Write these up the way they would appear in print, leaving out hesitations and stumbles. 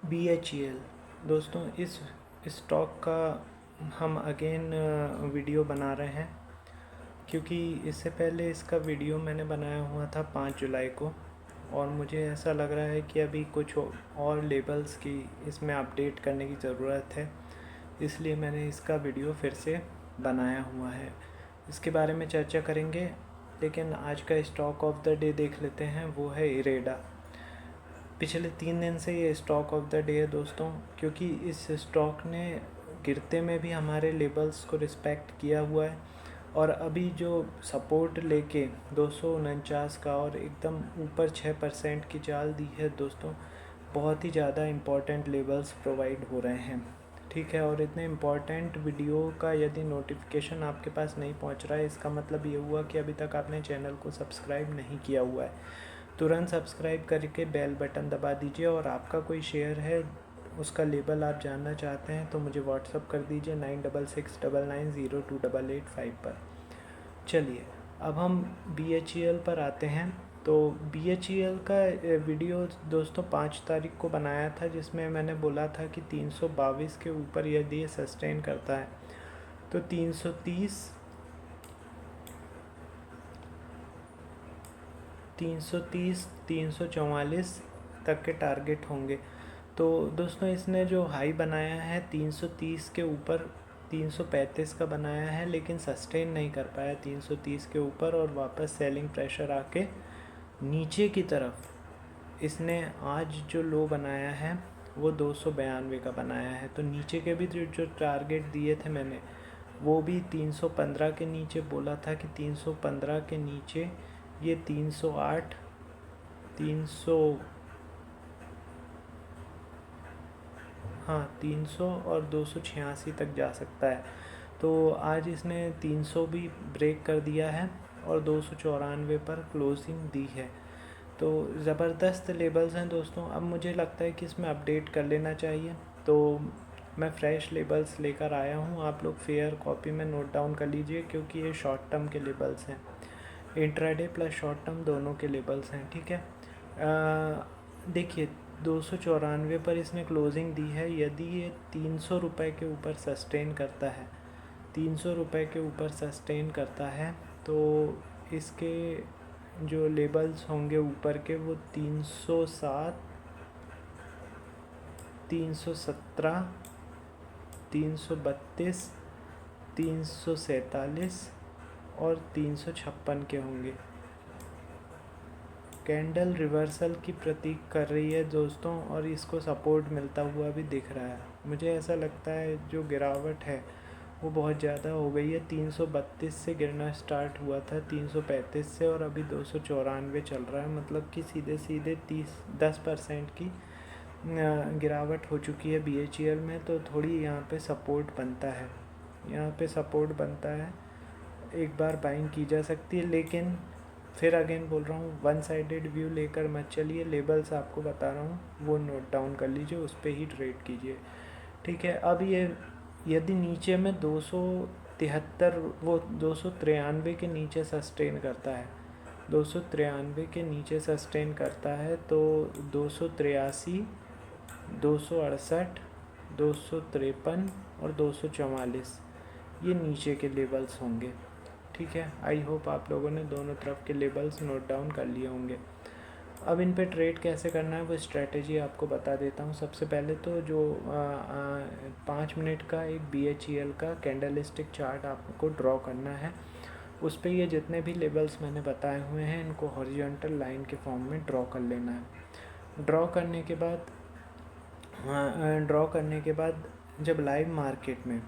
BHEL दोस्तों, इस stock का हम अगेन वीडियो बना रहे हैं क्योंकि इससे पहले इसका वीडियो मैंने बनाया हुआ था 5 जुलाई को और मुझे ऐसा लग रहा है कि अभी कुछ और लेबल्स की इसमें अपडेट करने की ज़रूरत है, इसलिए मैंने इसका वीडियो फिर से बनाया हुआ है। इसके बारे में चर्चा करेंगे, लेकिन आज का स्टॉक ऑफ द डे देख लेते हैं, वो है इरेडा। पिछले 3 दिन से ये स्टॉक ऑफ द डे है दोस्तों, क्योंकि इस स्टॉक ने गिरते में भी हमारे लेवल्स को रिस्पेक्ट किया हुआ है और अभी जो सपोर्ट लेके 249 का और एकदम ऊपर 6% की चाल दी है दोस्तों, बहुत ही ज़्यादा इम्पॉर्टेंट लेवल्स प्रोवाइड हो रहे हैं। ठीक है, और इतने इम्पॉर्टेंट वीडियो का यदि नोटिफिकेशन आपके पास नहीं पहुंच रहा है, इसका मतलब ये हुआ कि अभी तक आपने चैनल को सब्सक्राइब नहीं किया हुआ है। तुरंत सब्सक्राइब करके बेल बटन दबा दीजिए और आपका कोई शेयर है, उसका लेबल आप जानना चाहते हैं तो मुझे व्हाट्सअप कर दीजिए 9669902885 पर। चलिए, अब हम BHEL पर आते हैं। तो BHEL का वीडियो दोस्तों 5 तारीख को बनाया था, जिसमें मैंने बोला था कि 322 के ऊपर यदि ये सस्टेन करता है तो 330, 344 तक के टारगेट होंगे। तो दोस्तों, इसने जो हाई बनाया है 330 के ऊपर, 335 का बनाया है, लेकिन सस्टेन नहीं कर पाया 330 के ऊपर और वापस सेलिंग प्रेशर आके नीचे की तरफ इसने आज जो लो बनाया है वो 292 का बनाया है। तो नीचे के भी जो टारगेट दिए थे मैंने, वो भी 315 के नीचे बोला था कि 315 के नीचे ये 308, 300 और 286 तक जा सकता है। तो आज इसने 300 भी ब्रेक कर दिया है और 294 पर क्लोजिंग दी है। तो ज़बरदस्त लेबल्स हैं दोस्तों। अब मुझे लगता है कि इसमें अपडेट कर लेना चाहिए, तो मैं फ्रेश लेबल्स लेकर आया हूँ। आप लोग फेयर कॉपी में नोट डाउन कर लीजिए, क्योंकि ये शॉर्ट टर्म के लेबल्स हैं, इंट्राडे प्लस शॉर्ट टर्म दोनों के लेबल्स हैं। ठीक है, देखिए 294 पर इसने क्लोजिंग दी है। यदि ये 300 रुपये के ऊपर सस्टेन करता है, 300 रुपये के ऊपर सस्टेन करता है, तो इसके जो लेबल्स होंगे ऊपर के वो 307, 317, 332, 347 और 356 के होंगे। कैंडल रिवर्सल की प्रतीक कर रही है दोस्तों, और इसको सपोर्ट मिलता हुआ भी दिख रहा है। मुझे ऐसा लगता है जो गिरावट है वो बहुत ज़्यादा हो गई है। 332 से गिरना स्टार्ट हुआ था, 335 से, और अभी 294 चल रहा है। मतलब कि सीधे सीधे 10% की गिरावट हो चुकी है BHEL में। तो थोड़ी यहाँ पे सपोर्ट बनता है, यहाँ पे सपोर्ट बनता है, एक बार बाइंग की जा सकती है। लेकिन फिर अगेन बोल रहा हूँ, वन साइडेड व्यू लेकर मत चलिए। लेबल्स आपको बता रहा हूँ वो नोट डाउन कर लीजिए, उस पर ही ट्रेड कीजिए। ठीक है, अब ये यदि नीचे में 273, वो 293 के नीचे सस्टेन करता है, 293 के नीचे सस्टेन करता है, तो 283, 268, 253 और 244 ये नीचे के लेबल्स होंगे। ठीक है, आई होप आप लोगों ने दोनों तरफ के लेबल्स नोट डाउन कर लिए होंगे। अब इन पे ट्रेड कैसे करना है वो स्ट्रेटेजी आपको बता देता हूँ। सबसे पहले तो जो 5 मिनट का एक BHEL का कैंडलस्टिक चार्ट आपको ड्रॉ करना है। उस पर ये जितने भी लेबल्स मैंने बताए हुए हैं, इनको हॉरिजॉन्टल लाइन के फॉर्म में ड्रॉ कर लेना है। ड्रॉ करने के बाद जब लाइव मार्केट में,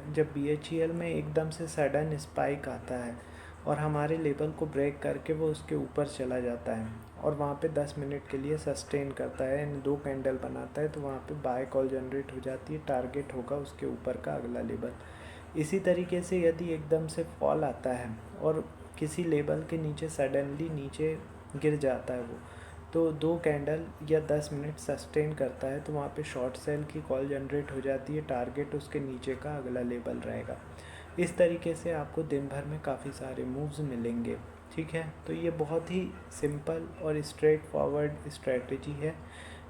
जब BHEL में एकदम से सडन स्पाइक आता है और हमारे लेवल को ब्रेक करके वो उसके ऊपर चला जाता है और वहाँ पे 10 मिनट के लिए सस्टेन करता है, इन 2 कैंडल बनाता है, तो वहाँ पे बाय कॉल जनरेट हो जाती है। टारगेट होगा उसके ऊपर का अगला लेवल। इसी तरीके से यदि एकदम से फॉल आता है और किसी लेवल के नीचे सडनली नीचे गिर जाता है वो, तो 2 कैंडल या 10 मिनट सस्टेन करता है, तो वहाँ पे शॉर्ट सेल की कॉल जनरेट हो जाती है। टारगेट उसके नीचे का अगला लेवल रहेगा। इस तरीके से आपको दिन भर में काफ़ी सारे मूव्स मिलेंगे। ठीक है, तो ये बहुत ही सिंपल और स्ट्रेट फॉरवर्ड स्ट्रेटजी है।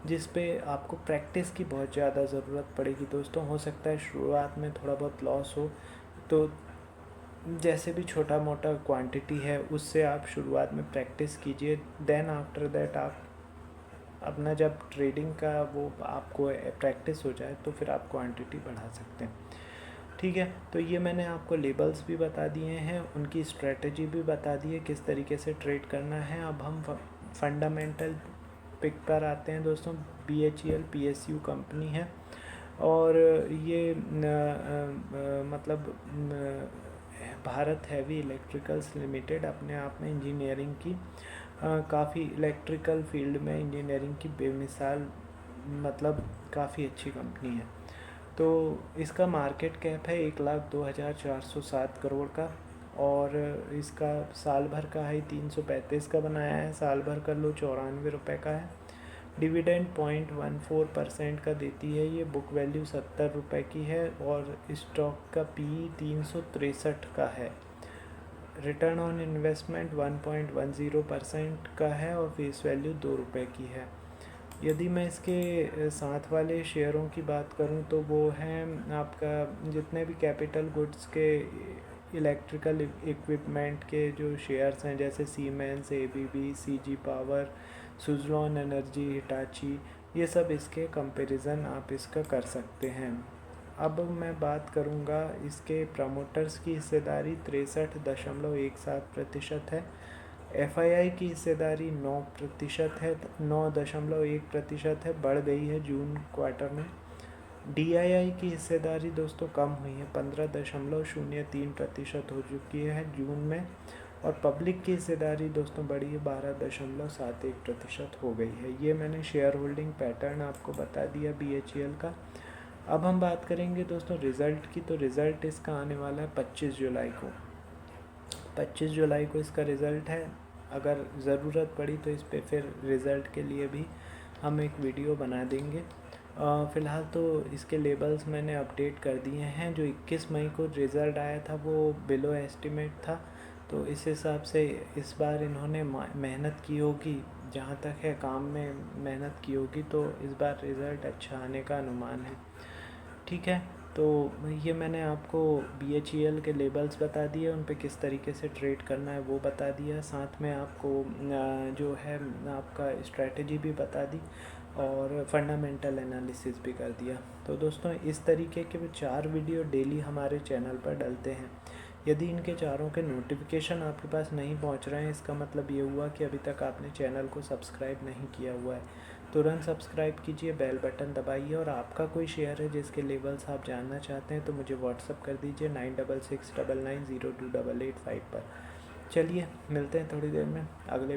जिस पे आपको प्रैक्टिस की बहुत ज़्यादा ज़रूरत पड़ेगी दोस्तों। हो सकता है शुरुआत में थोड़ा बहुत लॉस हो, तो जैसे भी छोटा मोटा क्वांटिटी है उससे आप शुरुआत में प्रैक्टिस कीजिए। देन आफ्टर दैट आप अपना जब ट्रेडिंग का वो आपको प्रैक्टिस हो जाए तो फिर आप क्वांटिटी बढ़ा सकते हैं। ठीक है, तो ये मैंने आपको लेबल्स भी बता दिए हैं, उनकी स्ट्रेटजी भी बता दी है किस तरीके से ट्रेड करना है। अब हम फंडामेंटल पिक पर आते हैं दोस्तों। BHEL PSU कंपनी है और ये मतलब भारत हैवी इलेक्ट्रिकल्स लिमिटेड अपने आप में इंजीनियरिंग की काफ़ी इलेक्ट्रिकल फील्ड में इंजीनियरिंग की बेमिसाल मतलब काफ़ी अच्छी कंपनी है। तो इसका मार्केट कैप है 1,02,407 करोड़ का, और इसका साल भर का है 335 का बनाया है, साल भर का लो 94 रुपये का है। डिविडेंड 0.14% का देती है ये। बुक वैल्यू 70 रुपये की है और स्टॉक का PE 363 का है। रिटर्न ऑन इन्वेस्टमेंट 1.10% का है और फेस वैल्यू 2 रुपये की है। यदि मैं इसके साथ वाले शेयरों की बात करूं तो वो हैं आपका जितने भी कैपिटल गुड्स के इलेक्ट्रिकल इक्विपमेंट के जो शेयर्स हैं, जैसे siemens, ABB, CG power, Suzlon energy, Hitachi, ये सब इसके कंपैरिजन आप इसका कर सकते हैं। अब मैं बात करूंगा इसके प्रमोटर्स की हिस्सेदारी 63.17% है। FII की हिस्सेदारी 9% है, 9.1% है, बढ़ गई है जून क्वार्टर में। DII की हिस्सेदारी दोस्तों कम हुई है, 15.03% हो चुकी है जून में। और पब्लिक की हिस्सेदारी दोस्तों बढ़ी है, 12.71% हो गई है। ये मैंने शेयर होल्डिंग पैटर्न आपको बता दिया BHEL का। अब हम बात करेंगे दोस्तों रिज़ल्ट की। तो रिज़ल्ट इसका आने वाला है 25 जुलाई को। 25 जुलाई को इसका रिज़ल्ट है। अगर ज़रूरत पड़ी तो इस पे फिर रिज़ल्ट के लिए भी हम एक वीडियो बना देंगे। फ़िलहाल तो इसके लेबल्स मैंने अपडेट कर दिए हैं। जो 21 मई को रिज़ल्ट आया था वो बिलो एस्टिमेट था, तो इस हिसाब से इस बार इन्होंने मेहनत की होगी, जहाँ तक है काम में मेहनत की होगी, तो इस बार रिज़ल्ट अच्छा आने का अनुमान है। ठीक है, तो ये मैंने आपको BHEL के लेबल्स बता दिए, उन पे किस तरीके से ट्रेड करना है वो बता दिया, साथ में आपको जो है आपका स्ट्रैटेजी भी बता दी और फंडामेंटल एनालिसिस भी कर दिया। तो दोस्तों इस तरीके के 4 वीडियो डेली हमारे चैनल पर डलते हैं। यदि इनके चारों के नोटिफिकेशन आपके पास नहीं पहुंच रहे हैं, इसका मतलब ये हुआ कि अभी तक आपने चैनल को सब्सक्राइब नहीं किया हुआ है। तुरंत सब्सक्राइब कीजिए, बेल बटन दबाइए, और आपका कोई शेयर है जिसके लेवल्स आप जानना चाहते हैं तो मुझे व्हाट्सअप कर दीजिए 9669902885 पर। चलिए मिलते हैं थोड़ी देर में अगले